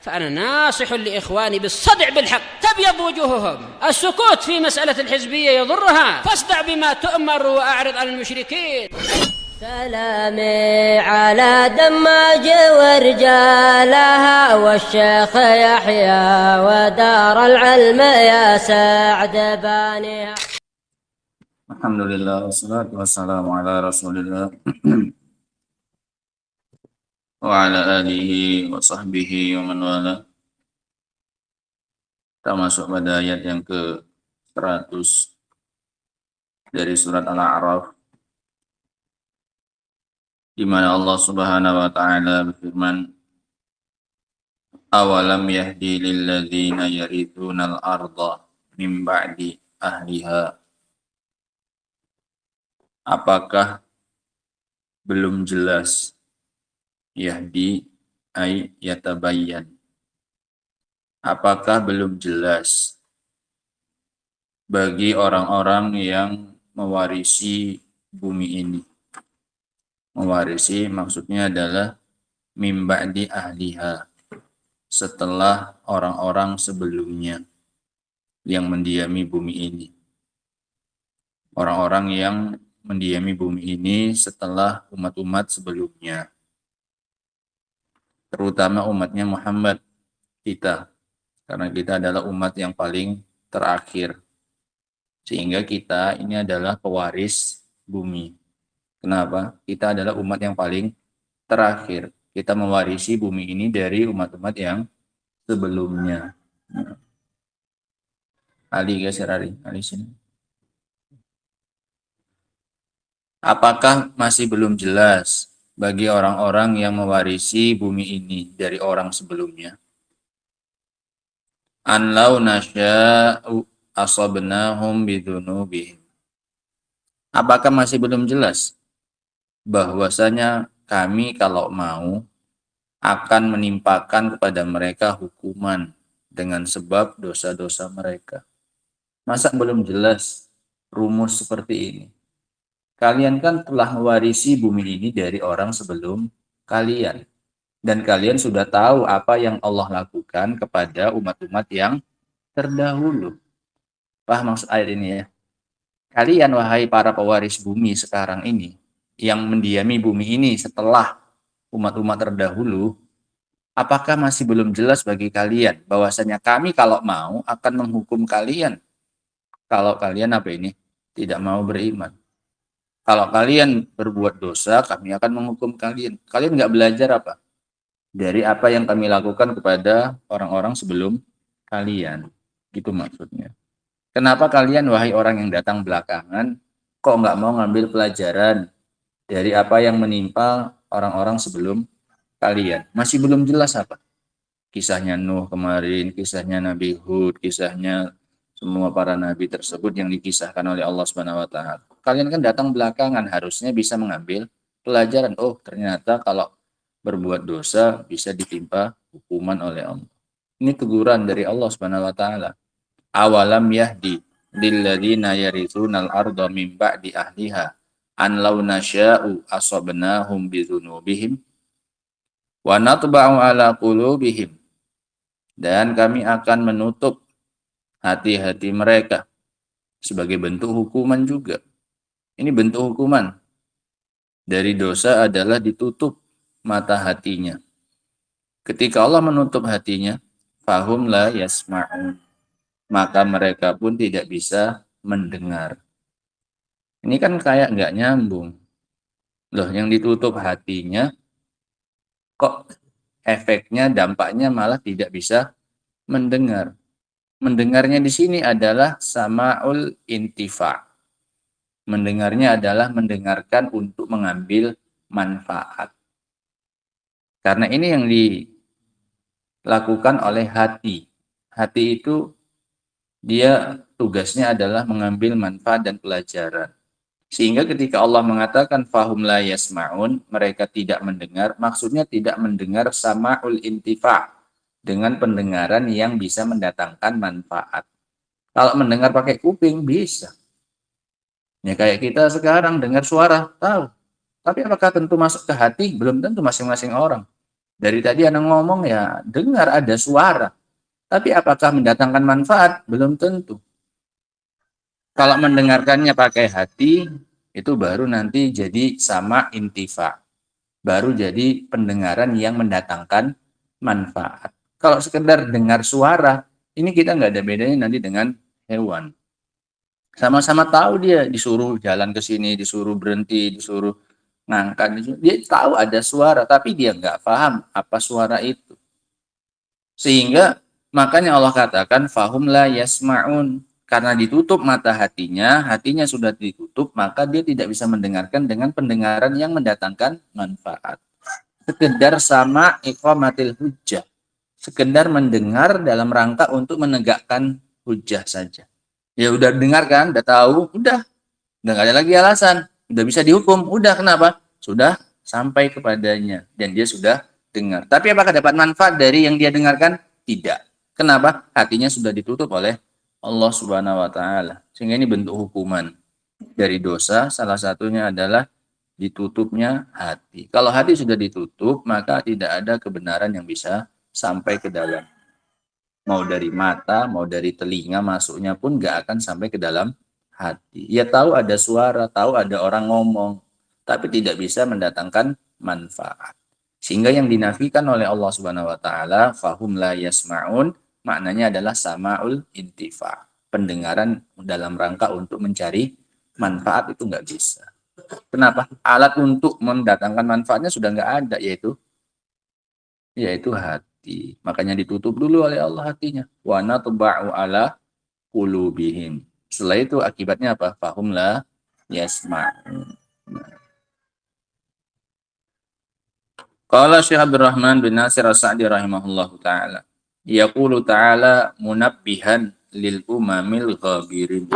فأنا ناصح لإخواني بالصدع بالحق تبيض وجوههم. السكوت في مسألة الحزبية يضرها، فاصدع بما تؤمر وأعرض عن المشركين. سلامي على دماج ورجالها والشيخ يحيى ودار العلم يا سعد بانيها. Alhamdulillah, wassalatu wassalamu ala rasulillah wa ala alihi wa sahbihi wa man wala. Kita masuk pada ayat yang ke-100 dari surat Al-A'raf, di mana Allah Subhanahu wa taala berfirman, awalam yahdi lil ladzina yarithunal arda min ba'di ahliha. Apakah belum jelas? Yahdi ay yatabayyan. Apakah belum jelas bagi orang-orang yang mewarisi bumi ini? Mewarisi maksudnya adalah mim ba'di ahliha, setelah orang-orang sebelumnya yang mendiami bumi ini. Orang-orang yang mendiami bumi ini setelah umat-umat sebelumnya, terutama umatnya Muhammad, kita, karena kita adalah umat yang paling terakhir, sehingga kita ini adalah pewaris bumi. Kenapa? Kita adalah umat yang paling terakhir, kita mewarisi bumi ini dari umat-umat yang sebelumnya. Ali geser, Ali sini. Apakah masih belum jelas bagi orang-orang yang mewarisi bumi ini dari orang sebelumnya? An law nasya'u asabnahum bidzunubihim. Apakah masih belum jelas bahwasanya kami kalau mau akan menimpakan kepada mereka hukuman dengan sebab dosa-dosa mereka? Masa belum jelas rumus seperti ini? Kalian kan telah mewarisi bumi ini dari orang sebelum kalian. Dan kalian sudah tahu apa yang Allah lakukan kepada umat-umat yang terdahulu. Paham maksud ayat ini ya? Kalian, wahai para pewaris bumi sekarang ini, yang mendiami bumi ini setelah umat-umat terdahulu, apakah masih belum jelas bagi kalian bahwasanya kami kalau mau akan menghukum kalian kalau kalian apa ini? Tidak mau beriman. Kalau kalian berbuat dosa, kami akan menghukum kalian. Kalian nggak belajar apa? Dari apa yang kami lakukan kepada orang-orang sebelum kalian. Gitu maksudnya. Kenapa kalian, wahai orang yang datang belakangan, kok nggak mau ngambil pelajaran dari apa yang menimpa orang-orang sebelum kalian? Masih belum jelas apa? Kisahnya Nuh kemarin, kisahnya Nabi Hud, kisahnya semua para nabi tersebut yang dikisahkan oleh Allah Subhanahu wa taala. Kalian kan datang belakangan, harusnya bisa mengambil pelajaran. Oh, ternyata kalau berbuat dosa bisa ditimpa hukuman oleh Allah. Ini teguran dari Allah Subhanahu wa taala. Awalam yahdi lil ladzina yarithunal arda min ba'di ahliha an law nasya'u asabnahum bidzunubihim wa natba'u ala qulubihim. Dan kami akan menutup hati-hati mereka sebagai bentuk hukuman juga. Ini bentuk hukuman dari dosa adalah ditutup mata hatinya. Ketika Allah menutup hatinya, fahum la yasma'un, maka mereka pun tidak bisa mendengar. Ini kan kayak nggak nyambung. Loh, yang ditutup hatinya kok efeknya, dampaknya malah tidak bisa mendengar. Mendengarnya di sini adalah sama'ul intifa'. Mendengarnya adalah mendengarkan untuk mengambil manfaat. Karena ini yang dilakukan oleh hati. Hati itu dia tugasnya adalah mengambil manfaat dan pelajaran. Sehingga ketika Allah mengatakan fahum la yasma'un, mereka tidak mendengar, maksudnya tidak mendengar sama'ul intifa', dengan pendengaran yang bisa mendatangkan manfaat. Kalau mendengar pakai kuping bisa. Ya kayak kita sekarang dengar suara, tahu. Tapi apakah tentu masuk ke hati? Belum tentu, masing-masing orang. Dari tadi Anda ngomong ya, dengar ada suara. Tapi apakah mendatangkan manfaat? Belum tentu. Kalau mendengarkannya pakai hati, itu baru nanti jadi sama intifa. Baru jadi pendengaran yang mendatangkan manfaat. Kalau sekedar dengar suara, ini kita nggak ada bedanya nanti dengan hewan. Sama-sama tahu dia disuruh jalan ke sini, disuruh berhenti, disuruh ngangkat. Dia tahu ada suara, tapi dia nggak paham apa suara itu. Sehingga makanya Allah katakan fahum la yasma'un. Karena ditutup mata hatinya sudah ditutup, maka dia tidak bisa mendengarkan dengan pendengaran yang mendatangkan manfaat. Sekedar sama iqamatil hujjah. Sekedar mendengar dalam rangka untuk menegakkan hujjah saja. Ya udah dengar kan, udah tahu, udah nggak ada lagi alasan, udah bisa dihukum, udah kenapa? Sudah sampai kepadanya dan dia sudah dengar. Tapi apakah dapat manfaat dari yang dia dengarkan? Tidak. Kenapa? Hatinya sudah ditutup oleh Allah Subhanahu wa taala. Sehingga ini bentuk hukuman dari dosa, salah satunya adalah ditutupnya hati. Kalau hati sudah ditutup, maka tidak ada kebenaran yang bisa sampai ke dalam. Mau dari mata, mau dari telinga, masuknya pun nggak akan sampai ke dalam hati. Ya tahu ada suara, tahu ada orang ngomong, tapi tidak bisa mendatangkan manfaat. Sehingga yang dinafikan oleh Allah Subhanahu wa taala, fahum la yasmaun, maknanya adalah samaul intifa. Pendengaran dalam rangka untuk mencari manfaat itu nggak bisa. Kenapa? Alat untuk mendatangkan manfaatnya sudah nggak ada, yaitu hati. Makanya ditutup dulu oleh Allah hatinya. Wa natba'u ala qulubihim. Setelah itu akibatnya apa? Fahum la yasma'un. Qala Syekh Abdurrahman bin Nasir As-Sa'di rahimahullahu taala. Yaqulu ta'ala munabbihan lil umamil ghabirin.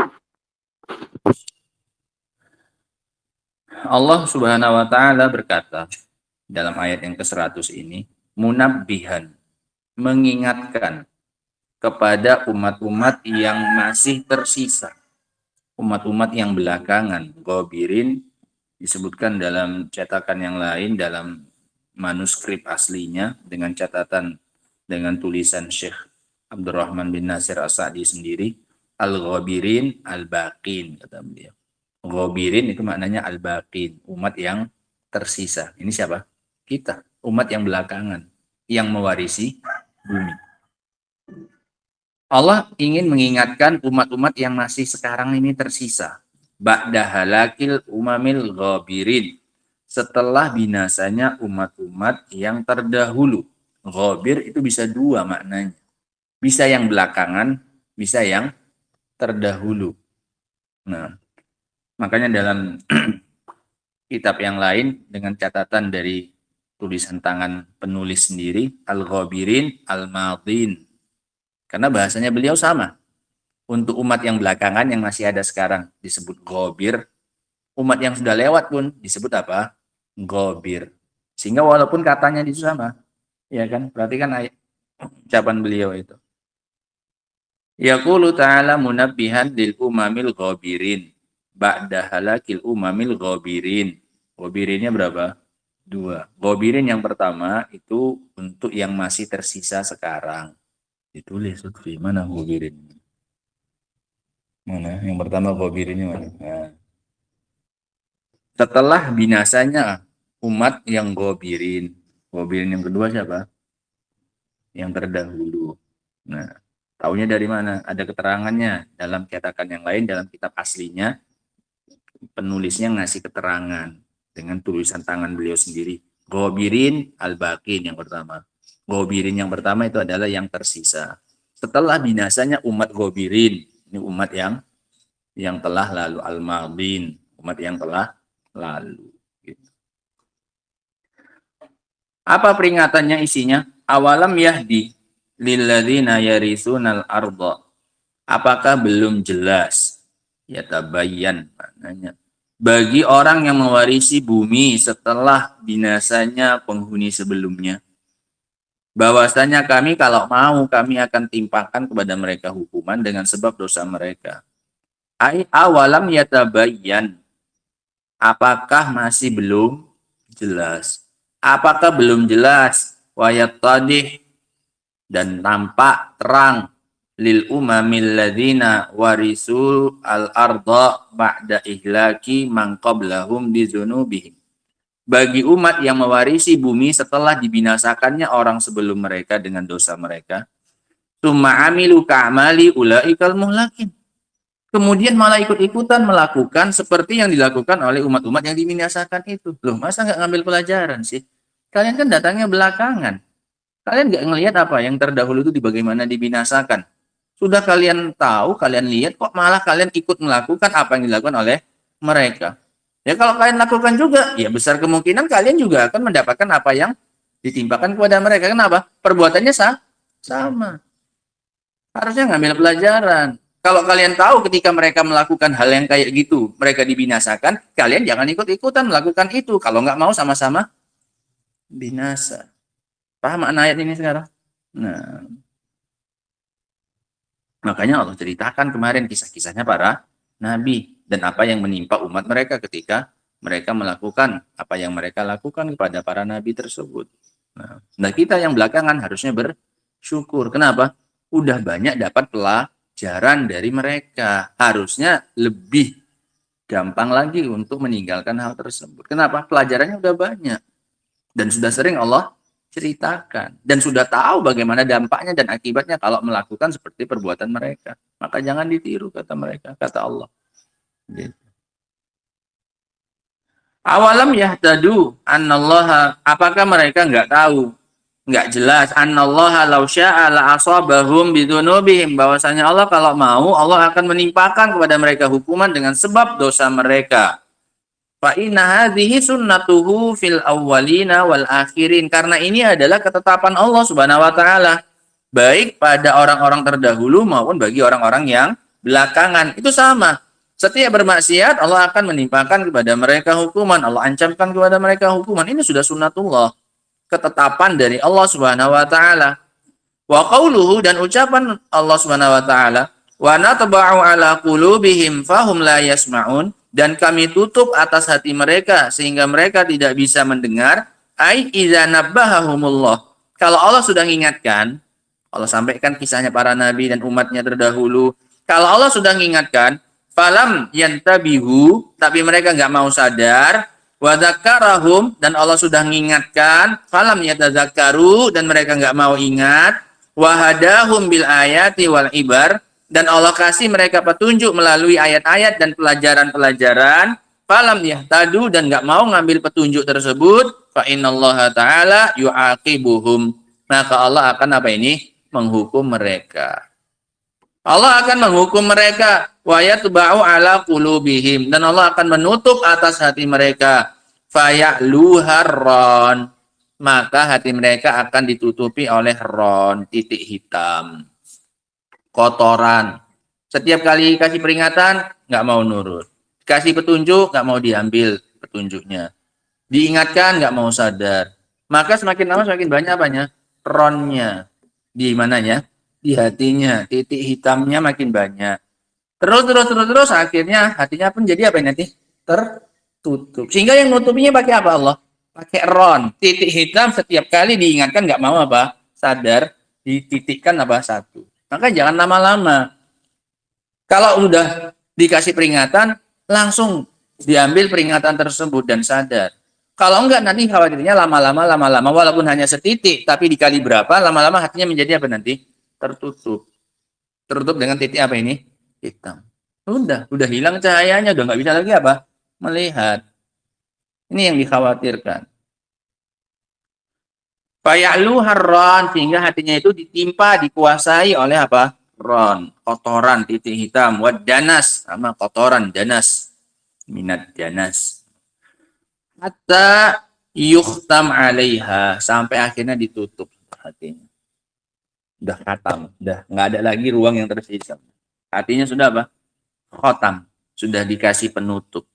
Allah Subhanahu wa taala berkata dalam ayat yang ke-100 ini, munabbihan, mengingatkan kepada umat-umat yang masih tersisa. Umat-umat yang belakangan, ghabirin disebutkan dalam cetakan yang lain, dalam manuskrip aslinya dengan catatan dengan tulisan Syekh Abdurrahman bin Nasir As-Sa'di sendiri, al-ghabirin al-baqin, kata beliau. Ghabirin itu maknanya al-baqin, umat yang tersisa. Ini siapa? Kita, umat yang belakangan, yang mewarisi bumi. Allah ingin mengingatkan umat-umat yang masih sekarang ini tersisa. Ba'da halakil umamil ghabirin, setelah binasanya umat-umat yang terdahulu. Ghabir itu bisa dua maknanya. Bisa yang belakangan, bisa yang terdahulu. Nah, makanya dalam kitab yang lain dengan catatan dari tulisan tangan penulis sendiri, al-ghabirin al-madin. Karena bahasanya beliau sama. Untuk umat yang belakangan yang masih ada sekarang disebut ghabir. Umat yang sudah lewat pun disebut apa? Ghabir. Sehingga walaupun katanya itu sama. Ya kan? Perhatikan ucapan beliau itu. Yaqulu ta'ala munabbihan lil umamil ghabirin. Ba'da halakil umamil ghabirin. Ghabirinnya berapa? 2. Ghabirin yang pertama itu untuk yang masih tersisa sekarang. Ditulis Lutfi, mana ghabirin? Mana? Yang pertama ghabirinnya mana? Nah. Setelah binasanya umat yang ghabirin. Ghabirin yang kedua siapa? Yang terdahulu. Nah, taunya dari mana? Ada keterangannya dalam cetakan yang lain, dalam kitab aslinya penulisnya ngasih keterangan dengan tulisan tangan beliau sendiri. Ghabirin al-baqin yang pertama. Ghabirin yang pertama itu adalah yang tersisa. Setelah binasanya umat ghabirin, ini umat yang telah lalu, al-madin, umat yang telah lalu. Gitu. Apa peringatannya isinya? Awalam yahdi lilladzina yarisunal arda. Apakah belum jelas? Ya tabayyan maknanya. Bagi orang yang mewarisi bumi setelah binasanya penghuni sebelumnya. Bahwasanya kami kalau mau kami akan timpakan kepada mereka hukuman dengan sebab dosa mereka. Awalam yatabayyan. Apakah masih belum jelas? Apakah belum jelas wa yattadih, dan nampak terang lil umamil ladzina warisu al-ardha ba'da ihlaki man qablahum bizunubihim, bagi umat yang mewarisi bumi setelah dibinasakannya orang sebelum mereka dengan dosa mereka. Tsumma amilu ka'amali ulaikal muhlakin, kemudian malah ikut-ikutan melakukan seperti yang dilakukan oleh umat-umat yang dibinasakan itu. Loh, masa nggak ngambil pelajaran sih? Kalian kan datangnya belakangan. Kalian nggak ngelihat apa yang terdahulu itu bagaimana dibinasakan. Sudah kalian tahu, kalian lihat, kok malah kalian ikut melakukan apa yang dilakukan oleh mereka. Ya kalau kalian lakukan juga, ya besar kemungkinan kalian juga akan mendapatkan apa yang ditimpakan kepada mereka. Kenapa? Perbuatannya sama. Harusnya ngambil pelajaran. Kalau kalian tahu ketika mereka melakukan hal yang kayak gitu, mereka dibinasakan, kalian jangan ikut-ikutan melakukan itu. Kalau nggak mau sama-sama binasa. Paham makna ayat ini sekarang? Nah, makanya Allah ceritakan kemarin kisah-kisahnya para nabi dan apa yang menimpa umat mereka ketika mereka melakukan apa yang mereka lakukan kepada para nabi tersebut. Nah, kita yang belakangan harusnya bersyukur. Kenapa? Udah banyak dapat pelajaran dari mereka. Harusnya lebih gampang lagi untuk meninggalkan hal tersebut. Kenapa? Pelajarannya udah banyak dan sudah sering Allah ceritakan dan sudah tahu bagaimana dampaknya dan akibatnya kalau melakukan seperti perbuatan mereka. Maka jangan ditiru, kata mereka, kata Allah. Gitu. Awalam yahtadu annallaha, apakah mereka nggak tahu, nggak jelas, annallaha law syaa la asabahum bidzunubihim, bahwasanya Allah kalau mau Allah akan menimpakan kepada mereka hukuman dengan sebab dosa mereka. Fa inna hadhihi sunnatuhu fil awwalina wal akhirin, karena ini adalah ketetapan Allah Subhanahu wa taala baik pada orang-orang terdahulu maupun bagi orang-orang yang belakangan. Itu sama. Setiap bermaksiat Allah akan menimpakan kepada mereka hukuman, Allah ancamkan kepada mereka hukuman. Ini sudah sunnatullah, ketetapan dari Allah Subhanahu wa taala. Wa qauluhu, dan ucapan Allah Subhanahu wa taala, wa natba'u ala qulubihim fahum la yasma'un, dan kami tutup atas hati mereka sehingga mereka tidak bisa mendengar. Ai idza nabbahahumullah, kalau Allah sudah mengingatkan, Allah sampaikan kisahnya para nabi dan umatnya terdahulu. Kalau Allah sudah mengingatkan, falam yantabihu, tapi mereka nggak mau sadar. Wa dzakarahum, dan Allah sudah mengingatkan, falam yatadzakkaru, dan mereka nggak mau ingat. Wa hadahum bil ayati wal ibar, dan Allah kasih mereka petunjuk melalui ayat-ayat dan pelajaran-pelajaran. Falam yahtadu, dan nggak mau ngambil petunjuk tersebut. Fa innallaha ta'ala yu'aqibuhum, maka Allah akan apa ini? Menghukum mereka. Allah akan menghukum mereka. Wa yatba'u ala qulubihim, dan Allah akan menutup atas hati mereka. Faya'luhar ron, maka hati mereka akan ditutupi oleh ron, titik hitam, kotoran. Setiap kali kasih peringatan nggak mau nurut, kasih petunjuk nggak mau diambil petunjuknya, diingatkan nggak mau sadar. Maka semakin lama semakin banyak apanya? Ronnya. Di mananya? Di hatinya. Titik hitamnya makin banyak. Terus akhirnya hatinya pun jadi apa nanti? Tertutup. Sehingga yang nutupinya pakai apa Allah? Pakai ron. Titik hitam setiap kali diingatkan nggak mau apa? Sadar. Dititikkan apa? Satu. Maka jangan lama-lama. Kalau udah dikasih peringatan, langsung diambil peringatan tersebut dan sadar. Kalau enggak, nanti khawatirnya lama-lama, walaupun hanya setitik, tapi dikali berapa, lama-lama hatinya menjadi apa nanti? Tertutup. Tertutup dengan titik apa ini? Hitam. Udah hilang cahayanya, udah nggak bisa lagi apa? Melihat. Ini yang dikhawatirkan. Faya'lu harron, sehingga hatinya itu ditimpa, dikuasai oleh apa? Ron, kotoran, titik hitam. Wad danas, sama kotoran, danas. Minat danas. Hatta yukhtam alaiha, sampai akhirnya ditutup hatinya. Udah khatam, udah nggak ada lagi ruang yang tersisa. Hatinya sudah apa? Khotam, sudah dikasih penutup.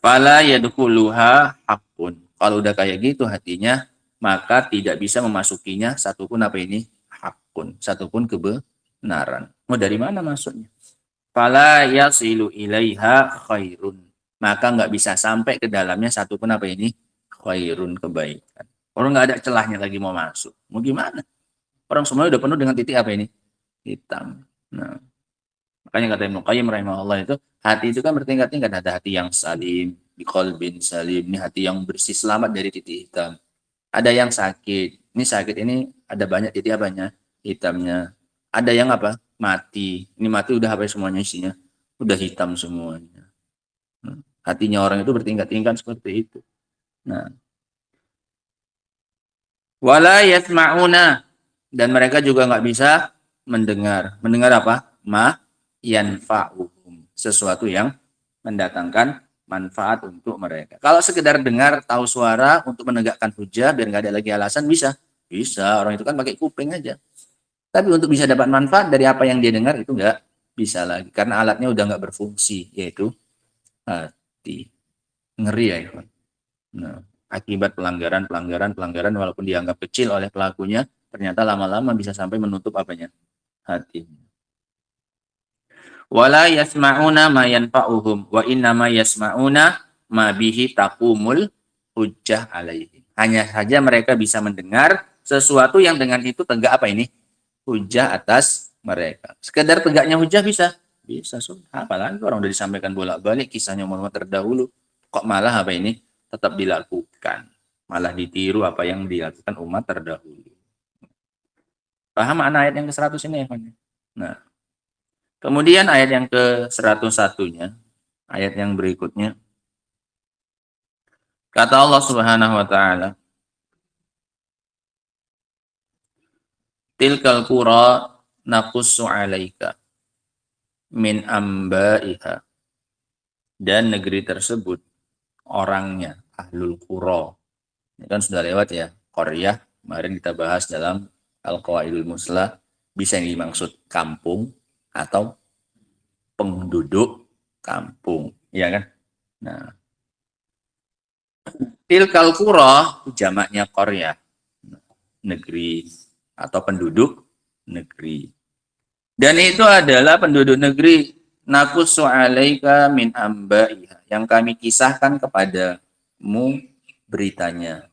Fala yadkhuluha haqqun. Kalau udah kayak gitu hatinya, maka tidak bisa memasukinya satupun apa ini? Haqqun, satupun kebenaran. Mau dari mana maksudnya? Fala yasilu ilaiha khairun, maka nggak bisa sampai ke dalamnya satupun apa ini? Khairun, kebaikan. Orang nggak ada celahnya lagi mau masuk. Mau gimana? Orang semuanya udah penuh dengan titik apa ini? Hitam. Nah, makanya kata Ibnu Qayyim rahimahullah itu, hati itu kan bertingkat-tingkat. Ada hati yang salim, biqalbin salim. Ini hati yang bersih, selamat dari titik hitam. Ada yang sakit. Ini sakit ini ada banyak titik apanya? Hitamnya. Ada yang apa? Mati. Ini mati udah apa semuanya isinya? Udah hitam semuanya. Hatinya orang itu bertingkat-tingkat seperti itu. Nah, wala yasma'una, dan mereka juga nggak bisa mendengar. Mendengar apa? Ma yanfa'uhum, sesuatu yang mendatangkan manfaat untuk mereka. Kalau sekedar dengar, tahu suara untuk menegakkan hujah biar nggak ada lagi alasan, bisa. Bisa, orang itu kan pakai kuping aja. Tapi untuk bisa dapat manfaat dari apa yang dia dengar itu nggak bisa lagi, karena alatnya udah nggak berfungsi, yaitu hati. Ngeri ya, Ikhwan. Nah, akibat pelanggaran walaupun dianggap kecil oleh pelakunya, ternyata lama-lama bisa sampai menutup apanya? Hati. Wala yasma'una ma yanfa'uhum wa innama yasma'una ma bihi taqumul hujjah alaihi. Hanya saja mereka bisa mendengar sesuatu yang dengan itu tegak apa ini? Hujjah atas mereka. Sekedar tegaknya hujjah bisa? Bisa, sudah. Apalagi orang udah disampaikan bolak-balik kisahnya Muhammad terdahulu. Kok malah apa ini? Tetap dilakukan. Malah ditiru apa yang dilakukan umat terdahulu. Paham makna ayat yang ke-100 ini ya? Nah, kemudian ayat yang ke-101-nya, ayat yang berikutnya. Kata Allah Subhanahu wa taala, tilkal qura naqussu 'alaika min ambaiha. Dan negeri tersebut orangnya ahlul qura. Ini kan sudah lewat ya, qaryah. Kemarin kita bahas dalam Al-Qawaidul Muslah, bisa yang dimaksud kampung atau penduduk kampung, ya kan? Nah, tilkal qura jamaknya qaryah, negeri atau penduduk negeri. Dan itu adalah penduduk negeri, naqussu 'alaika min ambaiha, yang kami kisahkan kepadamu beritanya.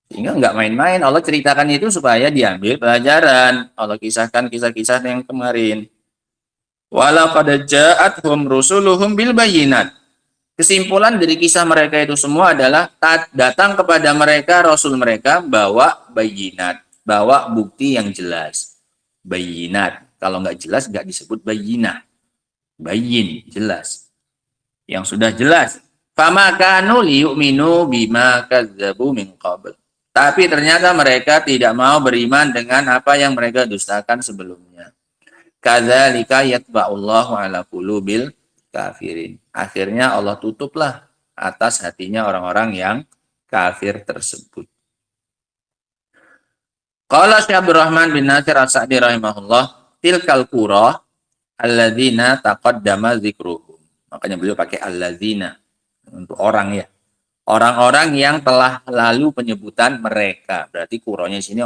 Sehingga nggak main-main, Allah ceritakan itu supaya diambil pelajaran. Allah kisahkan kisah-kisah yang kemarin. Walaqad ja'athum rusuluhum bil bayyinat. Kesimpulan dari kisah mereka itu semua adalah datang kepada mereka rasul mereka bawa bayyinat, bawa bukti yang jelas. Bayyinat, kalau nggak jelas nggak disebut bayyinah. Bayyin, jelas. Yang sudah jelas. Fama kanu liyu'minu bima kadzabu min qabl. Tapi ternyata mereka tidak mau beriman dengan apa yang mereka dustakan sebelumnya. Kadzalika yatba'ullahu ala qulubil kafirin. Akhirnya Allah tutuplah atas hatinya orang-orang yang kafir tersebut. Qala Syekh Abdurrahman bin Nasir As-Sa'di rahimahullah, tilkal qura alladzina taqaddama dzikruhum. Makanya beliau pakai alladzina untuk orang ya. Orang-orang yang telah lalu penyebutan mereka. Berarti kuronya di sini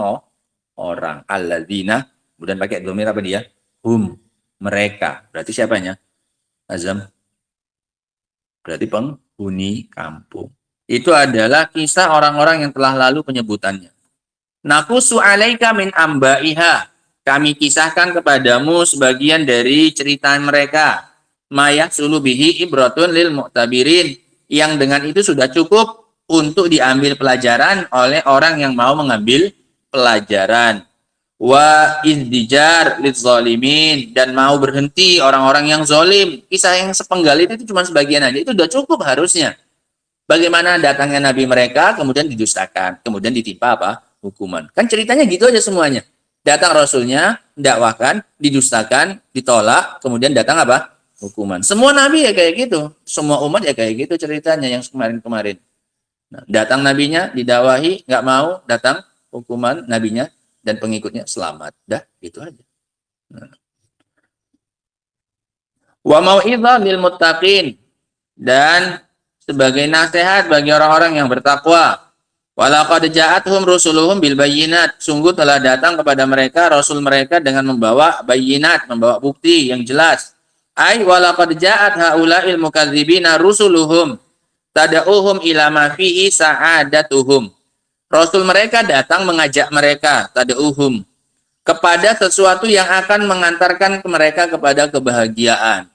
orang. Alladzina, kemudian pakai dhamir apa dia? Hum, mereka. Berarti siapanya? Azam. Berarti penghuni kampung. Itu adalah kisah orang-orang yang telah lalu penyebutannya. Naqussu 'alaika min ambaiha. Kami kisahkan kepadamu sebagian dari cerita mereka. Maya sulubihi ibratun lil mu'tabirin. Yang dengan itu sudah cukup untuk diambil pelajaran oleh orang yang mau mengambil pelajaran. Wa izdijar lidzalimin, dan mau berhenti orang-orang yang zalim. Kisah yang sepenggal itu cuma sebagian aja, itu sudah cukup harusnya. Bagaimana datangnya nabi mereka kemudian didustakan, kemudian ditimpa apa? Hukuman. Kan ceritanya gitu aja semuanya. Datang rasulnya, dakwahkan, didustakan, ditolak, kemudian datang apa? Hukuman. Semua nabi ya kayak gitu. Semua umat ya kayak gitu ceritanya yang kemarin-kemarin. Nah, datang nabinya, didakwahi, nggak mau, datang hukuman nabinya dan pengikutnya selamat. Dah, gitu aja. Nah. Wa mau'izah lil muttaqin, dan sebagai nasihat bagi orang-orang yang bertakwa. Walaqad ja'athum rusuluhum bil bayyinat. Sungguh telah datang kepada mereka rasul mereka dengan membawa bayyinat, membawa bukti yang jelas. Ay walaqad ja'at haula'il mukadzibina rusuluhum tad'uhum ila ma fihi sa'adatuhum. Rasul mereka datang mengajak mereka, tad'uhum, kepada sesuatu yang akan mengantarkan mereka kepada kebahagiaan.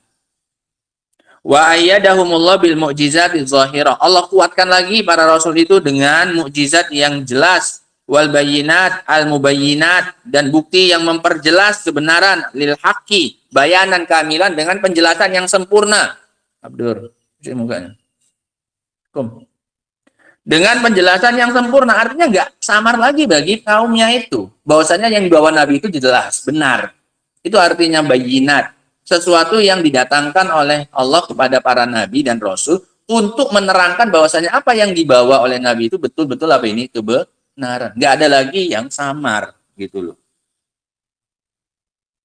Wa ayyadahumullah bil mu'jizati zahirah. Allah kuatkan lagi para rasul itu dengan mukjizat yang jelas, wal bayyinat al mubayyinat, dan bukti yang memperjelas kebenaran, lil haqqi, bayanan kamilan, dengan penjelasan yang sempurna. Abdur, cuci mukanya. Dengan penjelasan yang sempurna, artinya nggak samar lagi bagi kaumnya itu. Bahwasanya yang dibawa Nabi itu jelas, benar. Itu artinya bayinat. Sesuatu yang didatangkan oleh Allah kepada para Nabi dan Rasul untuk menerangkan bahwasanya apa yang dibawa oleh Nabi itu betul-betul apa ini? Kebenaran. Nggak ada lagi yang samar. Gitu loh.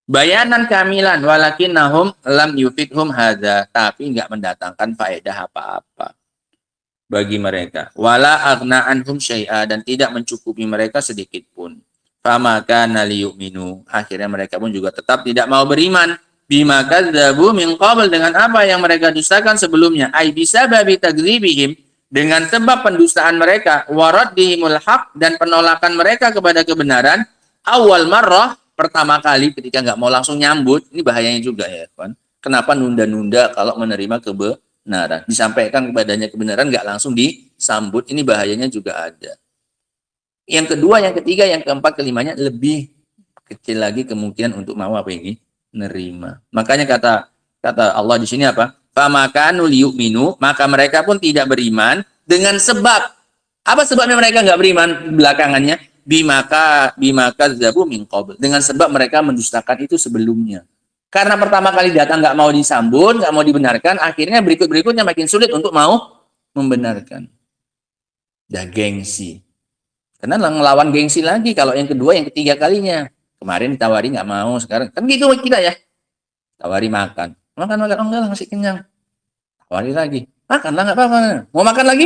Bayanan kamilan, walakinnahum lam yufidhum hadza. Tapi nggak mendatangkan faedah apa-apa bagi mereka. Wala aghna anhum syai'a, dan tidak mencukupi mereka sedikit pun. Fama kana liyu'minu, akhirnya mereka pun juga tetap tidak mau beriman. Bima kadzabu min qabl, dengan apa yang mereka dustakan sebelumnya. Ai bisababi takdzibihim, dengan sebab pendustaan mereka. Waraddihimul haq, dan penolakan mereka kepada kebenaran. Awal marrah, pertama kali ketika nggak mau langsung nyambut. Ini bahayanya juga ya kan. Kenapa nunda-nunda kalau menerima kebenaran? Disampaikan kepadanya kebenaran, nggak langsung disambut. Ini bahayanya juga ada. Yang kedua, yang ketiga, yang keempat, kelimanya lebih kecil lagi kemungkinan untuk mau apa ini? Nerima. Makanya kata Allah di sini apa? Famakanu liyu'minu, maka mereka pun tidak beriman dengan sebab. Apa sebabnya mereka nggak beriman belakangannya? Bimaka zabu min qabl, dengan sebab mereka mendustakan itu sebelumnya. Karena pertama kali datang nggak mau disambut, nggak mau dibenarkan, akhirnya berikut-berikutnya makin sulit untuk mau membenarkan. Dah gengsi. Karena ngelawan gengsi lagi kalau yang kedua, yang ketiga kalinya. Kemarin ditawari nggak mau, sekarang kan gitu kita ya. Tawari makan. Makan, oh enggak lah, masih kenyang. Tawari lagi. Makanlah, nggak apa-apa. Mau makan lagi?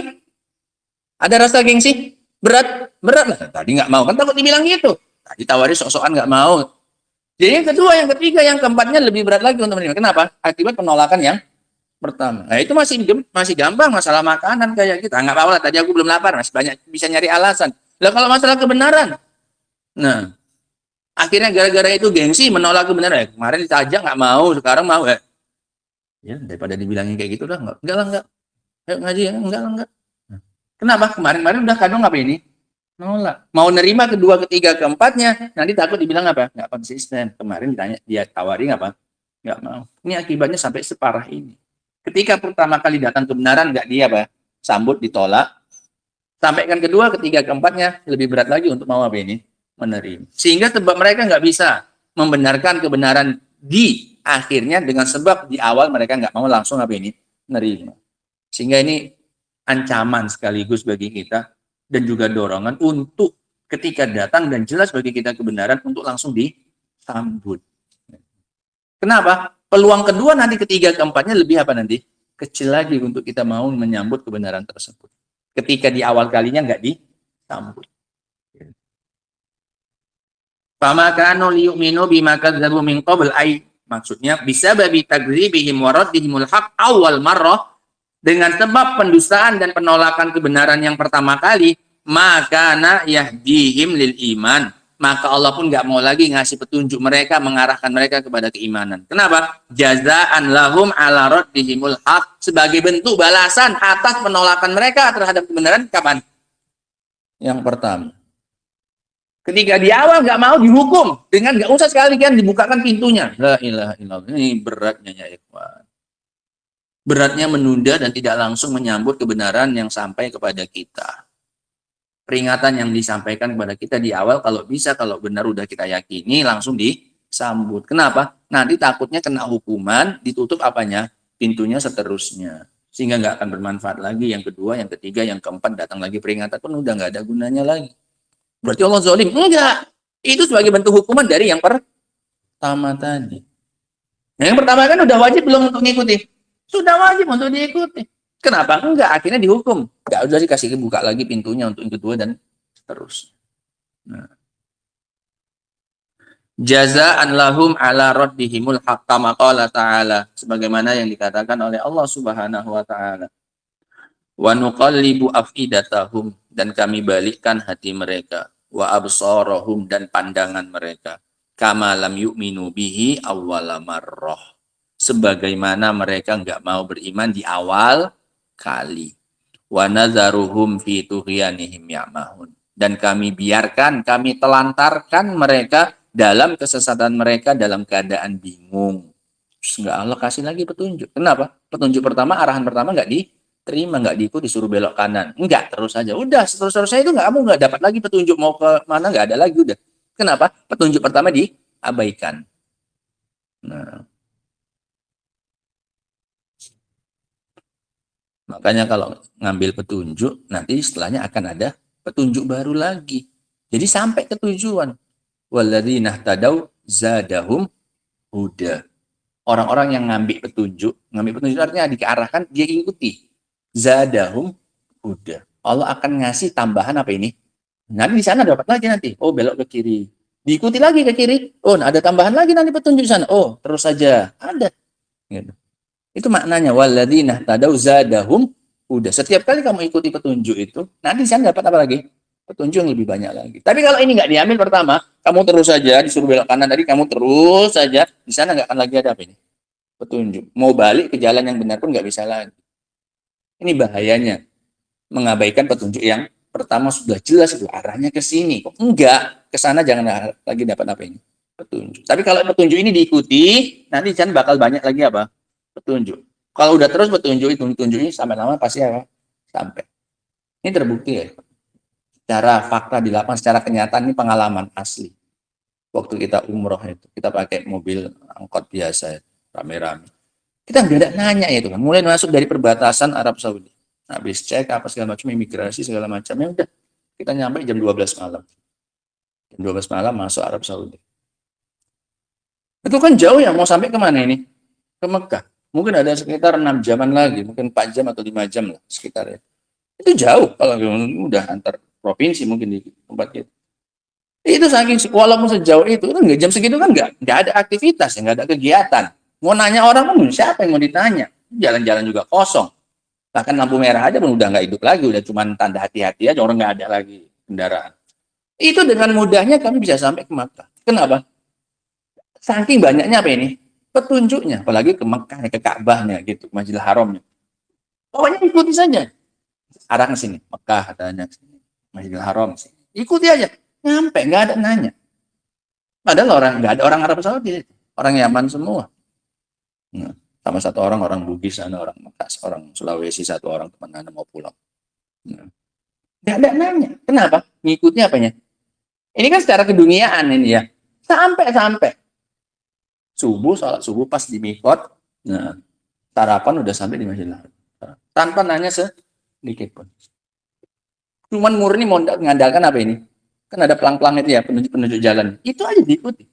Ada rasa gengsi? Berat lah. Tadi nggak mau, kan takut dibilang gitu. Tadi tawari sok-sokan nggak mau. Jadi yang kedua, yang ketiga, yang keempatnya lebih berat lagi untuk menerima. Kenapa? Akibat penolakan yang pertama. Nah itu masih gampang masalah makanan kayak kita. Nggak apa-apa, tadi aku belum lapar, masih banyak bisa nyari alasan. Lah kalau masalah kebenaran, nah akhirnya gara-gara itu gengsi menolak kebenaran. Kemarin ditajak nggak mau, sekarang mau ya. Ya daripada dibilangin kayak gitu udah enggak lah enggak. Ayo ngaji ya, enggak lah enggak. Kenapa? Kemarin udah kadang apa ini? Nolak. Mau nerima kedua, ketiga, keempatnya, nanti takut dibilang apa? Nggak konsisten. Kemarin ditanya, dia tawari nggak apa? Nggak mau. Ini akibatnya sampai separah ini. Ketika pertama kali datang kebenaran, nggak dia apa? Sambut, ditolak. Sampaikan kedua, ketiga, keempatnya, lebih berat lagi untuk mau apa ini? Menerima. Sehingga sebab mereka nggak bisa membenarkan kebenaran di akhirnya dengan sebab di awal mereka nggak mau langsung apa ini? Menerima. Sehingga ini ancaman sekaligus bagi kita dan juga dorongan untuk ketika datang dan jelas bagi kita kebenaran untuk langsung disambut. Kenapa? Peluang kedua nanti ketiga keempatnya lebih apa nanti? Kecil lagi untuk kita mau menyambut kebenaran tersebut. Ketika di awal kalinya nggak disambut. Fama kanu liyu'minu bima kadzabu min qabl, ay maksudnya bisa babi takdzibihim wa raddihimul haq awal marrah, dengan sebab pendustaan dan penolakan kebenaran yang pertama kali, maka yahdihim lil iman, maka Allah pun nggak mau lagi ngasih petunjuk mereka, mengarahkan mereka kepada keimanan. Kenapa? Jazaan lahum ala raddihimul haq, sebagai bentuk balasan atas penolakan mereka terhadap kebenaran. Kapan? Yang pertama. Ketika di awal nggak mau dihukum dengan nggak usah sekalian dibukakan pintunya. La ilaha illallah. Ini beratnya ya ikhwan. Beratnya menunda dan tidak langsung menyambut kebenaran yang sampai kepada kita. Peringatan yang disampaikan kepada kita di awal, kalau bisa, kalau benar udah kita yakini, langsung disambut. Kenapa? Nanti takutnya kena hukuman, ditutup apanya? Pintunya seterusnya. Sehingga nggak akan bermanfaat lagi. Yang kedua, yang ketiga, yang keempat, datang lagi peringatan pun udah nggak ada gunanya lagi. Berarti Allah zalim? Enggak. Itu sebagai bentuk hukuman dari yang pertama tadi. Nah, yang pertama kan udah wajib belum untuk mengikuti? Sudah wajib untuk diikuti. Kenapa? Enggak, akhirnya dihukum. Enggak usah dikasih buka lagi pintunya untuk yang kedua dan seterusnya. Nah. Jazaan lahum ala raddihimul haqqa maqala ta'ala, sebagaimana yang dikatakan oleh Allah Subhanahu wa taala. Wa nuqallibu afidatahum, dan kami balikkan hati mereka, wa absarahum, dan pandangan mereka, kama lam yu'minu bihi awwala marrah, sebagaimana mereka enggak mau beriman di awal kali. Wa nadzaruhum fi tughyanihim ya'mahun, dan kami biarkan, kami telantarkan mereka dalam kesesatan mereka dalam keadaan bingung. Terus enggak Allah kasih lagi petunjuk. Kenapa? Petunjuk pertama, arahan pertama enggak diterima, enggak diikuti, disuruh belok kanan. Enggak, terus aja. Udah, seterusnya itu enggak, kamu enggak dapat lagi petunjuk mau ke mana, enggak ada lagi udah. Kenapa? Petunjuk pertama diabaikan. Nah, makanya kalau ngambil petunjuk, nanti setelahnya akan ada petunjuk baru lagi. Jadi sampai ke tujuan. Walladzina tadau zadahum huda. Orang-orang yang ngambil petunjuk artinya diarahkan, dia ikuti. Zadahum huda. Allah akan ngasih tambahan apa ini? Nanti di sana dapat lagi nanti. Oh, belok ke kiri. Diikuti lagi ke kiri. Oh, ada tambahan lagi nanti petunjuk di sana. Oh, terus saja. Ada. Gitu. Itu maknanya walladzina tadau zadahum huda. Setiap kali kamu ikuti petunjuk itu, nanti di sana dapat apa lagi? Petunjuk yang lebih banyak lagi. Tapi kalau ini nggak diambil pertama, kamu terus saja disuruh belok kanan tadi, kamu terus saja, di sana nggak akan lagi ada apa ini? Petunjuk. Mau balik ke jalan yang benar pun nggak bisa lagi. Ini bahayanya mengabaikan petunjuk yang pertama sudah jelas itu arahnya ke sini. Kok enggak? Ke sana jangan lagi dapat apa ini? Petunjuk. Tapi kalau petunjuk ini diikuti, nanti di sana bakal banyak lagi apa? Petunjuk. Kalau udah terus petunjuk ini sampai lama pasti apa? Sampai. Ini terbukti ya. Secara fakta di lapangan, secara kenyataan ini pengalaman asli. Waktu kita umroh itu, kita pakai mobil angkot biasa, rame-rame. Kita nggak ada nanya itu kan. Mulai masuk dari perbatasan Arab Saudi. Habis cek apa segala macam, imigrasi segala macam, ya udah. Kita nyampe jam 12 malam. Jam 12 malam masuk Arab Saudi. Itu kan jauh ya, mau sampai kemana ini? Ke Mekah. Mungkin ada sekitar 6 jaman lagi, mungkin 4 jam atau 5 jam lah sekitarnya. Itu jauh kalau udah antar provinsi mungkin di tempat kita. Itu saking walaupun sejauh itu kan jam segitu kan nggak ada aktivitas, nggak ada kegiatan. Mau nanya orang pun siapa yang mau ditanya? Jalan-jalan juga kosong. Bahkan lampu merah aja pun udah nggak hidup lagi, udah cuma tanda hati-hati aja, orang nggak ada lagi kendaraan. Itu dengan mudahnya kami bisa sampai ke Makkah. Kenapa? Saking banyaknya apa ini? Petunjuknya, apalagi ke Makkah, ke Ka'bahnya gitu, Masjidil Haramnya. Pokoknya ikuti saja. Arah ke sini, Mekah katanya ke sini. Masjidil Haram sih. Ikuti aja. Nyampe, nggak ada nanya. Padahal nggak ada orang Arab Saudi. Orang Yaman semua. Nah, sama satu orang Bugis, orang Makassar, orang Sulawesi, satu orang teman Anda mau pulang. Nah, nggak ada nanya. Kenapa? Ngikuti apanya? Ini kan secara keduniaan ini ya. Sampai. Sholat subuh pas di Mikot. Nah, sarapan udah sampai di Masjidil Haram. Tanpa nanya sedikit pun. Cuman murni mengandalkan apa ini? Kan ada pelang-pelang itu ya, penunjuk jalan. Itu aja diikuti.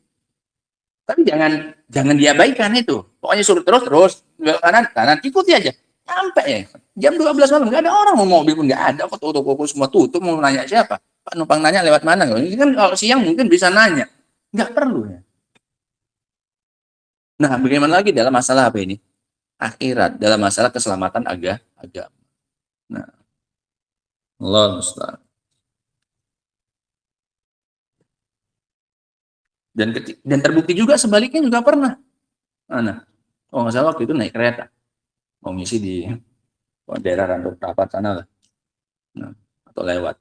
Tapi jangan diabaikan itu. Pokoknya suruh terus kanan, ikuti aja. Sampai ya. Jam 12 malam nggak ada orang, mau mobil pun nggak ada. Toko semua tutup, mau nanya siapa? Pak numpang nanya lewat mana? Ini kan kalau siang mungkin bisa nanya. Nggak perlu ya. Nah, bagaimana lagi dalam masalah apa ini? Akhirat, dalam masalah keselamatan agama. Nah, Allah musta'an. Dan terbukti juga sebaliknya juga pernah. Nah, nggak salah waktu itu naik kereta, mau ngisi di daerah Randok Rapat sana lah, nah, atau lewat.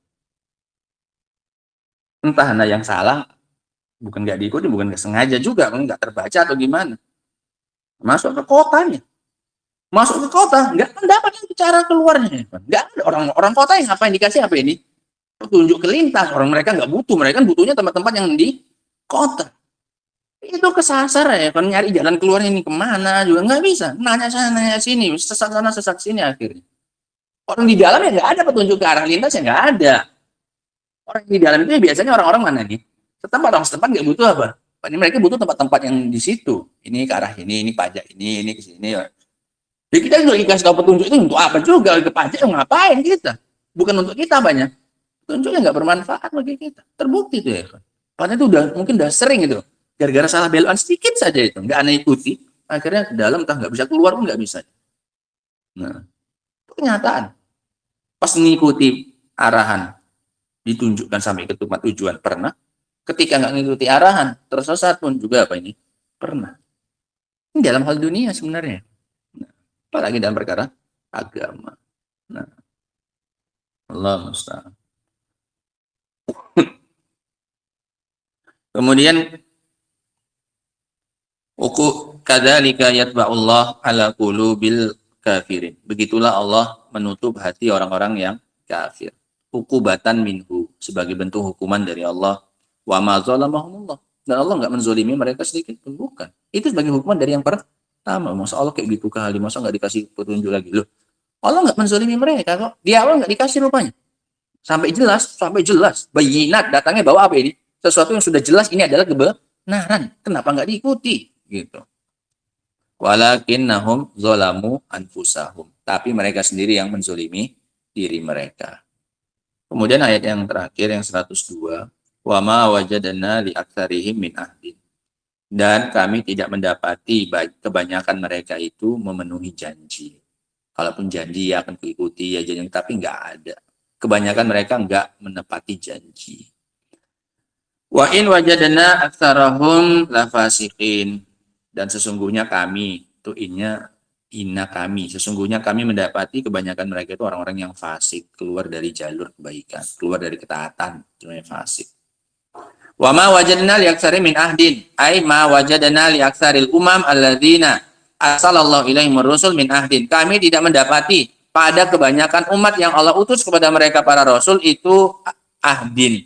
Entah yang salah, bukan nggak diikuti, bukan nggak sengaja juga, nggak terbaca atau gimana. Masuk ke kotanya. Masuk ke kota, nggak mendapat cara keluarnya. Nggak ada orang kota yang ngapain dikasih apa ini? Petunjuk kelintas. Orang mereka nggak butuh, mereka butuhnya tempat-tempat yang di kota. Itu kesasar ya, kan nyari jalan keluarnya ini kemana juga nggak bisa. Nanya sana, nanya sini, sesat sana, sesat sini akhirnya. Orang di dalam ya nggak ada petunjuk ke arah lintas ya nggak ada. Orang di dalam itu ya biasanya orang-orang mana nih? Orang setempat nggak butuh apa? Mereka butuh tempat-tempat yang di situ. Ini ke arah ini pajak ini ke sini. Jadi kita juga dikasih tahu petunjuk itu untuk apa juga, ke pajak ngapain kita? Bukan untuk kita banyak. Petunjuknya nggak bermanfaat bagi kita. Terbukti itu ya kan. Padahal itu mungkin udah sering itu. Gara-gara salah belokan sedikit saja itu, nggak aneh ikuti. Akhirnya ke dalam entah nggak bisa keluar pun nggak bisa. Nah, itu kenyataan. Pas mengikuti arahan, ditunjukkan sampai ke tempat tujuan, pernah. Ketika nggak mengikuti arahan, tersesat pun juga apa ini? Pernah. Ini dalam hal dunia sebenarnya. Nah, apalagi dalam perkara agama. Nah, Allah musta'an. Kemudian kadzalika yatba'ullah ala qulubil kafirin. Begitulah Allah menutup hati orang-orang yang kafir. Ukubatan minhu, sebagai bentuk hukuman dari Allah. Wa ma zalamahumullah. Dan Allah enggak menzolimi mereka sedikit pun, bukan. Itu sebagai hukuman dari yang pertama. Masa Allah kayak gitu kali, masa enggak dikasih petunjuk lagi loh. Allah enggak menzolimi mereka kok. Di awal enggak dikasih rupanya. Sampai jelas. Bayinat, datangnya bawa apa ini? Sesuatu yang sudah jelas ini adalah kebenaran. Kenapa enggak diikuti? Gitu. Walakinnahum zolamu anfusahum. Tapi mereka sendiri yang menzolimi diri mereka. Kemudian ayat yang terakhir yang 102, wa ma wajadna li aktsarihim min ahdin. Dan kami tidak mendapati kebanyakan mereka itu memenuhi janji. Kalaupun janji ya akan diikuti ya janji, tapi enggak ada. Kebanyakan mereka enggak menepati janji. Wa in wajadna aktsarahum lafasiqin. Dan sesungguhnya kami, itu inna kami, sesungguhnya kami mendapati kebanyakan mereka itu orang-orang yang fasik, keluar dari jalur kebaikan, keluar dari ketaatan, namanya fasik. Wa ma wajadna li aktsari min ahdin, ai ma wajadna li aktsaril umam alladzina arsalallahu ilaihim rusul min ahdin. Kami tidak mendapati pada kebanyakan umat yang Allah utus kepada mereka para rasul itu ahdin.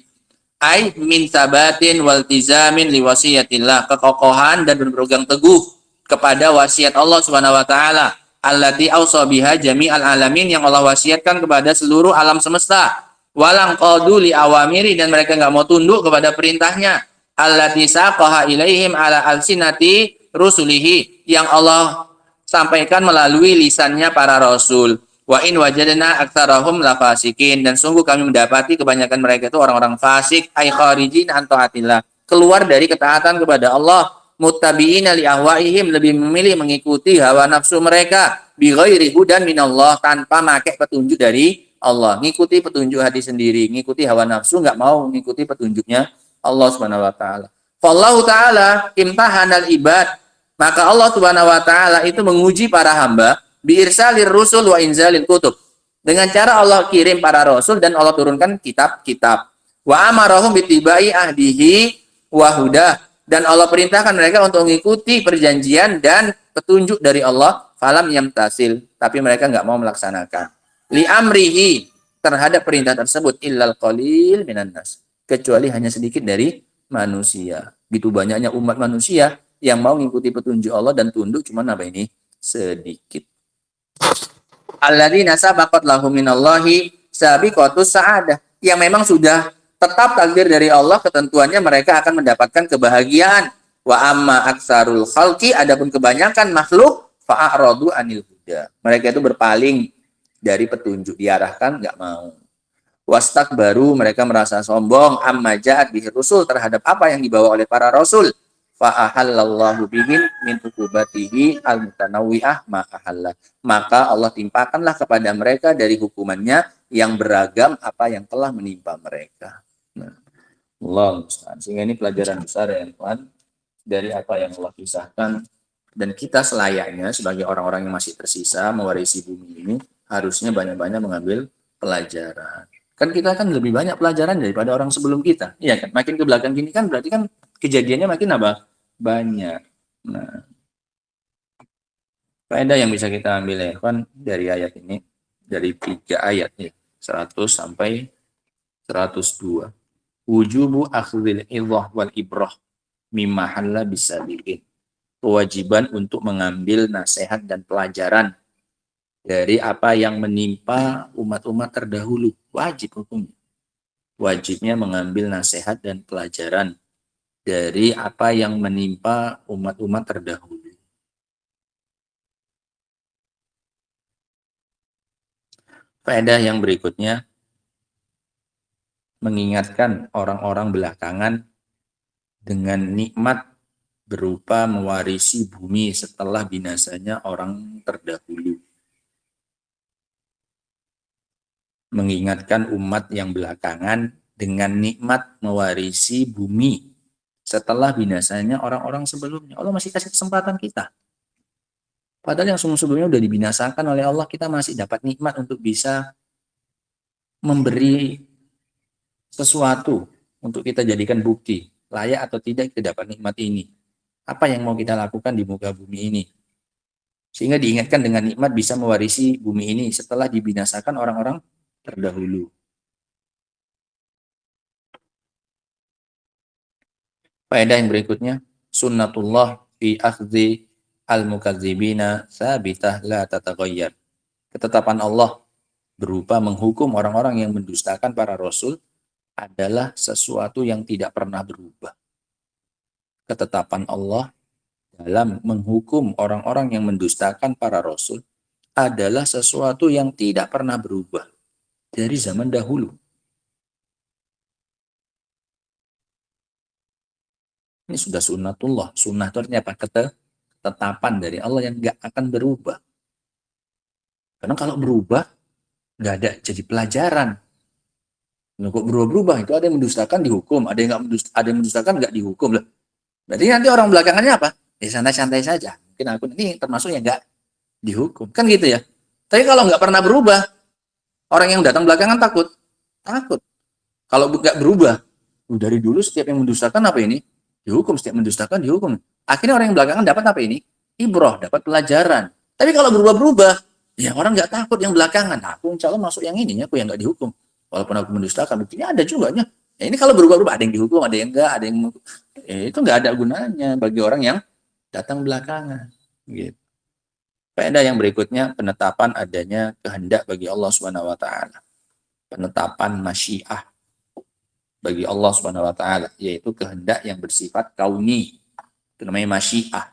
Ai min sabatin wal tizamin li wasiyatillah, kekokohan dan berpegang teguh kepada wasiat Allah Subhanahu wa taala, allati ausa biha jami'al alamin, yang Allah wasiatkan kepada seluruh alam semesta. Walang qadu li awamiri, dan mereka enggak mau tunduk kepada perintahnya, allati saqaha ilaihim ala alsinati rusulihi, yang Allah sampaikan melalui lisannya para rasul. Wa in wajadna aktsarahum lafasikin, dan sungguh kami mendapati kebanyakan mereka itu orang-orang fasik, ay kharijin an taatillah, keluar dari ketaatan kepada Allah, muttabi'ina li ahwaihim, lebih memilih mengikuti hawa nafsu mereka, bi ghairi hudan minallah, tanpa pakai petunjuk dari Allah, ngikuti petunjuk hati sendiri, ngikuti hawa nafsu, enggak mau ngikuti petunjuknya Allah Subhanahu wa taala. Fallahu taala imtahanal ibad, maka Allah Subhanahu wa taala itu menguji para hamba biirsalir rusul wa inzalil kutub, dengan cara Allah kirim para rasul dan Allah turunkan kitab-kitab. Wa amarahum bitibai ahdihi wa huda, dan Allah perintahkan mereka untuk mengikuti perjanjian dan petunjuk dari Allah. Falam yamtasil, tapi mereka enggak mau melaksanakan. Li amrihi, terhadap perintah tersebut, illal qalil minan nas, kecuali hanya sedikit dari manusia. Gitu banyaknya umat manusia yang mau mengikuti petunjuk Allah dan tunduk, cuman apa ini? Sedikit. Alladzina sabaqat lahum minallahi sabiqatus sa'adah, yang memang sudah tetap takdir dari Allah, ketentuannya mereka akan mendapatkan kebahagiaan. Wa amma aktsarul khalqi, adapun kebanyakan makhluk, fa'aradu anil huda, mereka itu berpaling dari petunjuk, diarahkan enggak mau. Wastakbaru, mereka merasa sombong, amma ja'at bihi rusul, terhadap apa yang dibawa oleh para rasul. Fa'ahallallahu bihim min ukubatihi al-mutanawwi'ah ma'ahalla, maka Allah timpakanlah kepada mereka dari hukumannya yang beragam apa yang telah menimpa mereka. Nah, Allah musta'an. Sehingga ini pelajaran besar ya teman, dari apa yang Allah kisahkan, dan kita selayaknya sebagai orang-orang yang masih tersisa mewarisi bumi ini harusnya banyak-banyak mengambil pelajaran. Kan kita kan lebih banyak pelajaran daripada orang sebelum kita. Iya kan? Makin ke belakang gini kan berarti kan kejadiannya makin apa? Banyak. Nah, faedah yang bisa kita ambil ya kan dari ayat ini, dari 3 ayat ya, 100 sampai 102. Wujubu akhdhil idhah wal ibrah mimma halla bisabiqin. Kewajiban untuk mengambil nasihat dan pelajaran dari apa yang menimpa umat-umat terdahulu. Wajib hukumnya. Wajibnya mengambil nasihat dan pelajaran dari apa yang menimpa umat-umat terdahulu. Faedah yang berikutnya, mengingatkan orang-orang belakangan dengan nikmat berupa mewarisi bumi setelah binasanya orang terdahulu. mengingatkan umat yang belakangan dengan nikmat mewarisi bumi setelah binasanya orang-orang sebelumnya. Allah masih kasih kesempatan kita. Padahal yang sebelum-sebelumnya udah dibinasakan oleh Allah, kita masih dapat nikmat untuk bisa memberi sesuatu untuk kita jadikan bukti layak atau tidak kita dapat nikmat ini. Apa yang mau kita lakukan di muka bumi ini? Sehingga diingatkan dengan nikmat bisa mewarisi bumi ini setelah dibinasakan orang-orang terdahulu. Faedah yang berikutnya, sunnatullah fi akhdhi al-mukadzibina sabitah la tataghayyar. Ketetapan Allah berupa menghukum orang-orang yang mendustakan para rasul adalah sesuatu yang tidak pernah berubah. Ketetapan Allah dalam menghukum orang-orang yang mendustakan para rasul adalah sesuatu yang tidak pernah berubah dari zaman dahulu. Ini sudah sunnatullah. Sunnah itu artinya apa? Ketetapan dari Allah yang nggak akan berubah. Karena kalau berubah, nggak ada jadi pelajaran. Nah, kok berubah-berubah itu ada yang mendustakan dihukum, ada yang mendustakan nggak dihukum lah. Berarti nanti orang belakangannya apa? Ya santai-santai saja. Mungkin aku ini termasuk yang nggak dihukum, kan gitu ya. Tapi kalau nggak pernah berubah, orang yang datang belakangan takut. Kalau nggak berubah, dari dulu setiap yang mendustakan apa ini? Dihukum, setiap mendustakan dihukum. Akhirnya orang yang belakangan dapat apa ini? Ibrah, dapat pelajaran. Tapi kalau berubah-berubah, ya orang nggak takut yang belakangan. Aku insya Allah masuk yang ini, aku yang nggak dihukum. Walaupun aku mendustakan, buktinya ada juga. Ya, ini kalau berubah-ubah, ada yang dihukum, ada yang enggak, ada yang itu nggak ada gunanya bagi orang yang datang belakangan. Gitu. Faedah yang berikutnya, penetapan adanya kehendak bagi Allah Subhanahu wa taala. Penetapan masyiah bagi Allah Subhanahu wa taala, yaitu kehendak yang bersifat kauni. Itu namanya masyiah.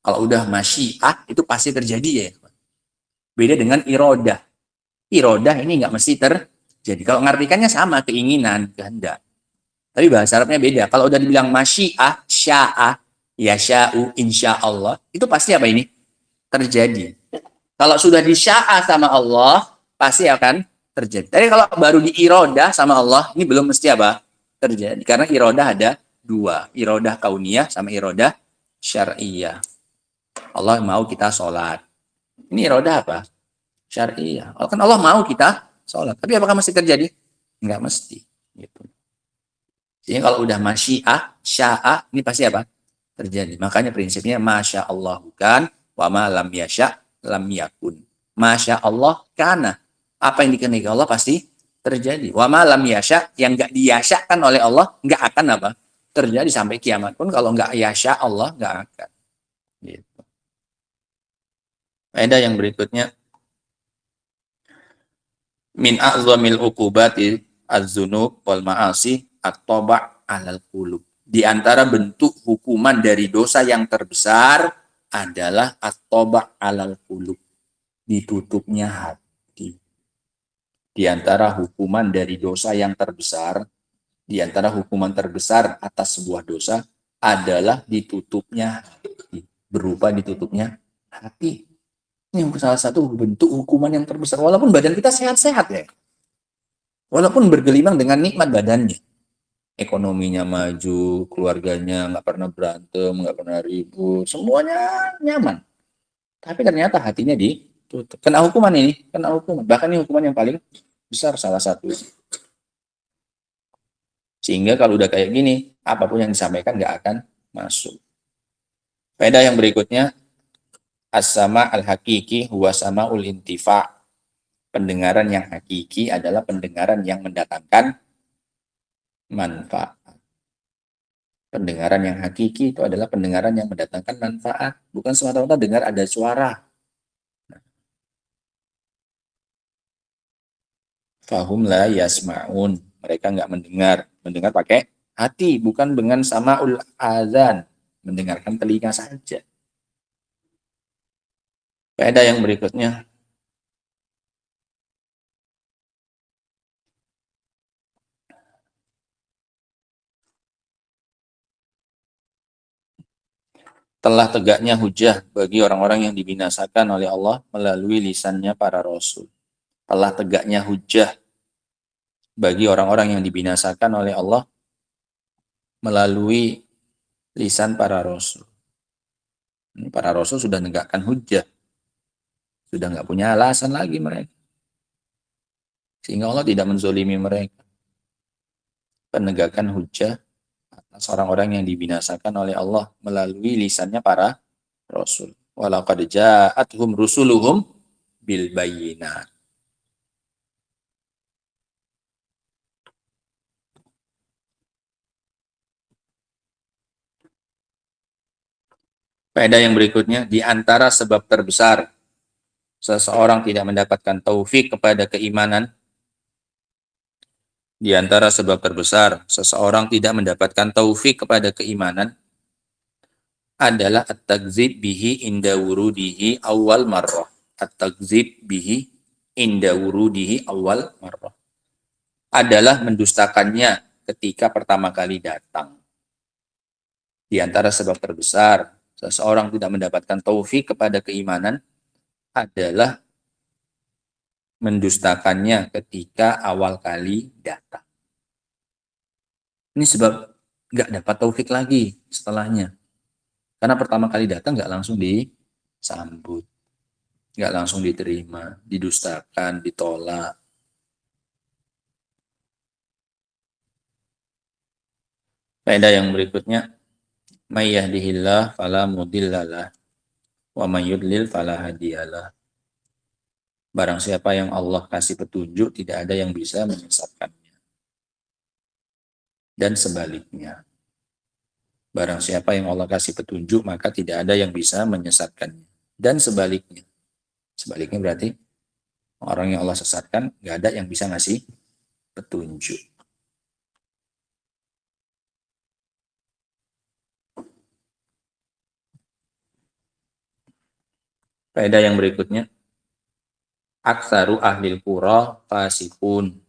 Kalau udah masyiah itu pasti terjadi ya. Beda dengan irodah. Irodah ini nggak mesti terjadi. Kalau ngartikannya sama, keinginan, kehendak. Tapi bahasa Arabnya beda. Kalau udah dibilang masyiah, sya'a, yasha'u, insyaallah, itu pasti apa ini? Terjadi. Kalau sudah disya'a sama Allah, pasti akan terjadi. Tapi kalau baru diirodah sama Allah, ini belum mesti apa? Terjadi. Karena irodah ada dua. Irodah kauniyah sama irodah syar'iyah. Allah mau kita sholat. Ini irodah apa? Syar'iyah. Kan Allah mau kita sholat. Tapi apakah mesti terjadi? Enggak mesti. Gitu. Jadi kalau udah masyiah, sya'a, ini pasti apa? Terjadi. Makanya prinsipnya masya Allah kan, wa ma lam yasha lam yakun. Masya Allah kana. Apa yang dikehendaki Allah pasti terjadi. Wa ma lam yasha, yang enggak diyasyakan oleh Allah enggak akan apa? Terjadi sampai kiamat pun kalau enggak yasya Allah enggak akan. Gitu. Faedah yang berikutnya, min a'zamil uqubati az-dzunub wal ma'asi at-taba' 'alal qulub. Di antara bentuk hukuman dari dosa yang terbesar adalah at-taba' 'alal qulub. Ditutupnya hati. Di antara hukuman dari dosa yang terbesar, di antara hukuman terbesar atas sebuah dosa adalah ditutupnya hati. Berupa ditutupnya hati. Ini salah satu bentuk hukuman yang terbesar. Walaupun badan kita sehat-sehat ya. Walaupun bergelimang dengan nikmat badannya. Ekonominya maju, keluarganya nggak pernah berantem, nggak pernah ribut. Semuanya nyaman. Tapi ternyata hatinya ditutup. Kena hukuman ini. Kena hukuman. Bahkan ini hukuman yang paling besar salah satu. Sehingga kalau udah kayak gini, apapun yang disampaikan nggak akan masuk. Faedah yang berikutnya, as-sama al-hakiki huwa sama'ul intifa'. Pendengaran yang hakiki adalah pendengaran yang mendatangkan manfaat. Pendengaran yang hakiki itu adalah pendengaran yang mendatangkan manfaat. Bukan semata-mata dengar ada suara. Fahum la yasma'un. Mereka nggak mendengar. Mendengar pakai hati, bukan dengan sama'ul azan. Mendengarkan telinga saja. Faedah yang berikutnya, telah tegaknya hujah bagi orang-orang yang dibinasakan oleh Allah melalui lisannya para rasul. telah tegaknya hujjah bagi orang-orang yang dibinasakan oleh Allah melalui lisan para rasul. Para rasul sudah menegakkan hujjah, sudah nggak punya alasan lagi mereka, sehingga Allah tidak menzolimi mereka. Penegakan hujjah atas orang-orang yang dibinasakan oleh Allah melalui lisannya para rasul. Walaqad ja'athum rusuluhum bil bayyinat. Faedah yang berikutnya, di antara sebab terbesar seseorang tidak mendapatkan taufik kepada keimanan, di antara sebab terbesar seseorang tidak mendapatkan taufik kepada keimanan adalah at-takdzib bihi inda wurudihi awal marrah. At-takdzib bihi inda wurudihi awal marrah adalah mendustakannya ketika pertama kali datang. Di antara sebab terbesar seseorang tidak mendapatkan taufik kepada keimanan adalah mendustakannya ketika awal kali datang. Ini sebab nggak dapat taufik lagi setelahnya. Karena pertama kali datang nggak langsung disambut, nggak langsung diterima, didustakan, ditolak. Faedah yang berikutnya, may yahdihillah fala mudhillalah wa may yudlil fala hadiyalah. Barang siapa yang Allah kasih petunjuk, tidak ada yang bisa menyesatkannya. Dan sebaliknya, barang siapa yang Allah kasih petunjuk, maka tidak ada yang bisa menyesatkannya. Dan sebaliknya. Sebaliknya berarti orang yang Allah sesatkan, nggak ada yang bisa ngasih petunjuk. Faedah yang berikutnya, aktsaru ahlil qura fasikun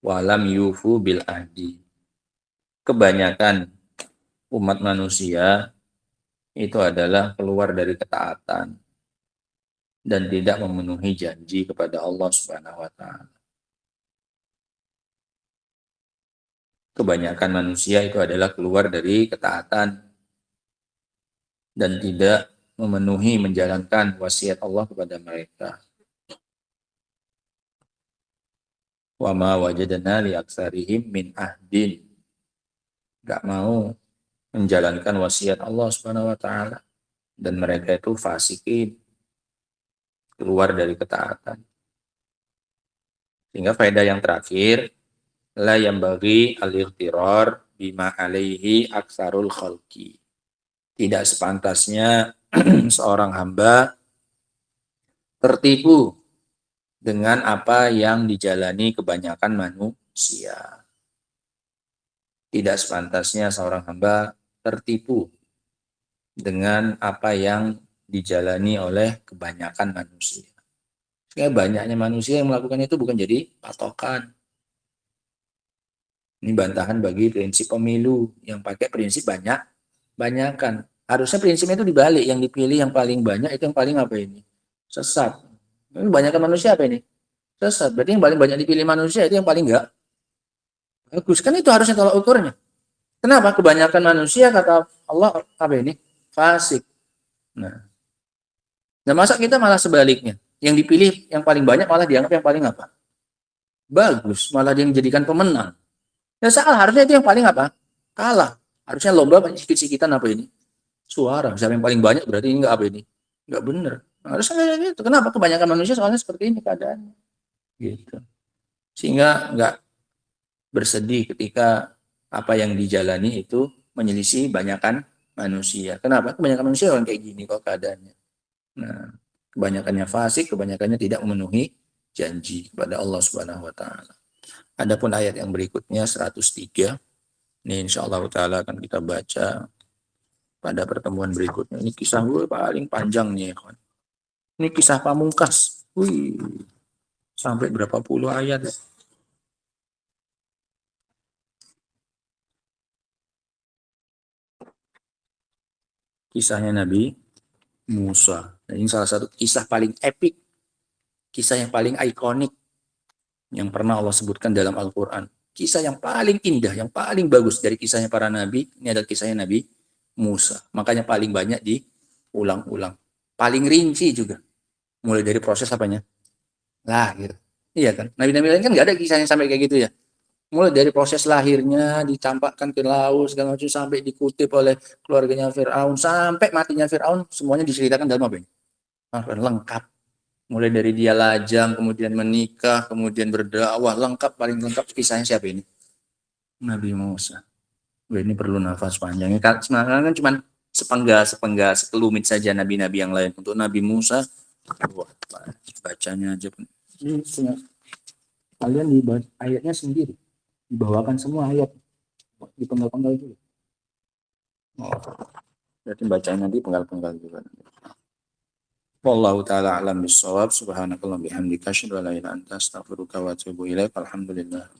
walam yufu bil ahdi. Kebanyakan umat manusia itu adalah keluar dari ketaatan dan tidak memenuhi janji kepada Allah Subhanahu wa taala. Kebanyakan manusia itu adalah keluar dari ketaatan dan tidak memenuhi menjalankan wasiat Allah kepada mereka. Wa ma wajadna li aktsarihim min ahdin. Gak mau menjalankan wasiat Allah Subhanahu wa taala dan mereka itu fasikin, keluar dari ketaatan. Sehingga faedah yang terakhir, la yambaghi al-ightirar bima alaihi aktsarul khalqi. Tidak sepantasnya seorang hamba tertipu dengan apa yang dijalani kebanyakan manusia. Tidak sepantasnya seorang hamba tertipu dengan apa yang dijalani oleh kebanyakan manusia. Sehingga banyaknya manusia yang melakukan itu bukan jadi patokan. Ini bantahan bagi prinsip pemilu yang pakai prinsip banyakan. Harusnya prinsipnya itu dibalik, yang dipilih yang paling banyak itu yang paling apa ini? Sesat. Ini banyakkan manusia apa ini? Sesat. Berarti yang paling banyak dipilih manusia itu yang paling enggak bagus. Kan itu harusnya tolak ukurnya. Kenapa? Kebanyakan manusia kata Allah apa ini? Fasik. Nah masa kita malah sebaliknya. Yang dipilih yang paling banyak malah dianggap yang paling apa? Bagus. Malah dia menjadikan pemenang. Ya salah. Harusnya itu yang paling apa? Kalah. Harusnya lomba sikit-sikitan apa ini? Suara. Siapa yang paling banyak berarti ini enggak apa ini? Enggak benar. Nah, harusnya kayak gitu. Kenapa? Kebanyakan manusia soalnya seperti ini keadaannya. Gitu. Sehingga enggak bersedih ketika apa yang dijalani itu menyelisih banyakan manusia. Kenapa? Kebanyakan manusia orang kayak gini kok keadaannya. Nah, kebanyakannya fasik, kebanyakannya tidak memenuhi janji kepada Allah Subhanahu wa taala. Adapun ayat yang berikutnya 103, ini insyaallah taala akan kita baca pada pertemuan berikutnya. Ini kisah gue paling panjang nih, kawan. Ini kisah pamungkas. Wih. Sampai berapa puluh ayat ya. Kisahnya Nabi Musa. Dan ini salah satu kisah paling epik, kisah yang paling ikonik yang pernah Allah sebutkan dalam Al-Quran. Kisah yang paling indah, yang paling bagus dari kisahnya para nabi, ini adalah kisahnya Nabi Musa. Makanya paling banyak diulang-ulang. Paling rinci juga. Mulai dari proses apanya? Lahir. Iya kan? Nabi-nabi lain kan nggak ada kisahnya sampai kayak gitu ya. Mulai dari proses lahirnya, dicampakkan ke laut, segala macam, sampai dikutip oleh keluarganya Fir'aun, sampai matinya Fir'aun, semuanya diceritakan dalam apa ini? Lengkap. Mulai dari dia lajang, kemudian menikah, kemudian berdakwah, lengkap, paling lengkap kisahnya siapa ini? Nabi Musa. Ini perlu nafas panjang. Sebenarnya kan cuma sepenggal, sekelumit saja nabi-nabi yang lain. Untuk Nabi Musa, wah, bacanya aja. Ini punya kalian di ayatnya sendiri. Dibawakan semua ayat. Dipenggal-penggal dulu. Oh, berarti bacanya nanti penggal-penggal juga. Wallahu ta'ala alam bisawab. Subhanakallahumma bihamdika asyhadu an la ilaha illa anta astaghfiruka wa atubu ilaik. Alhamdulillah.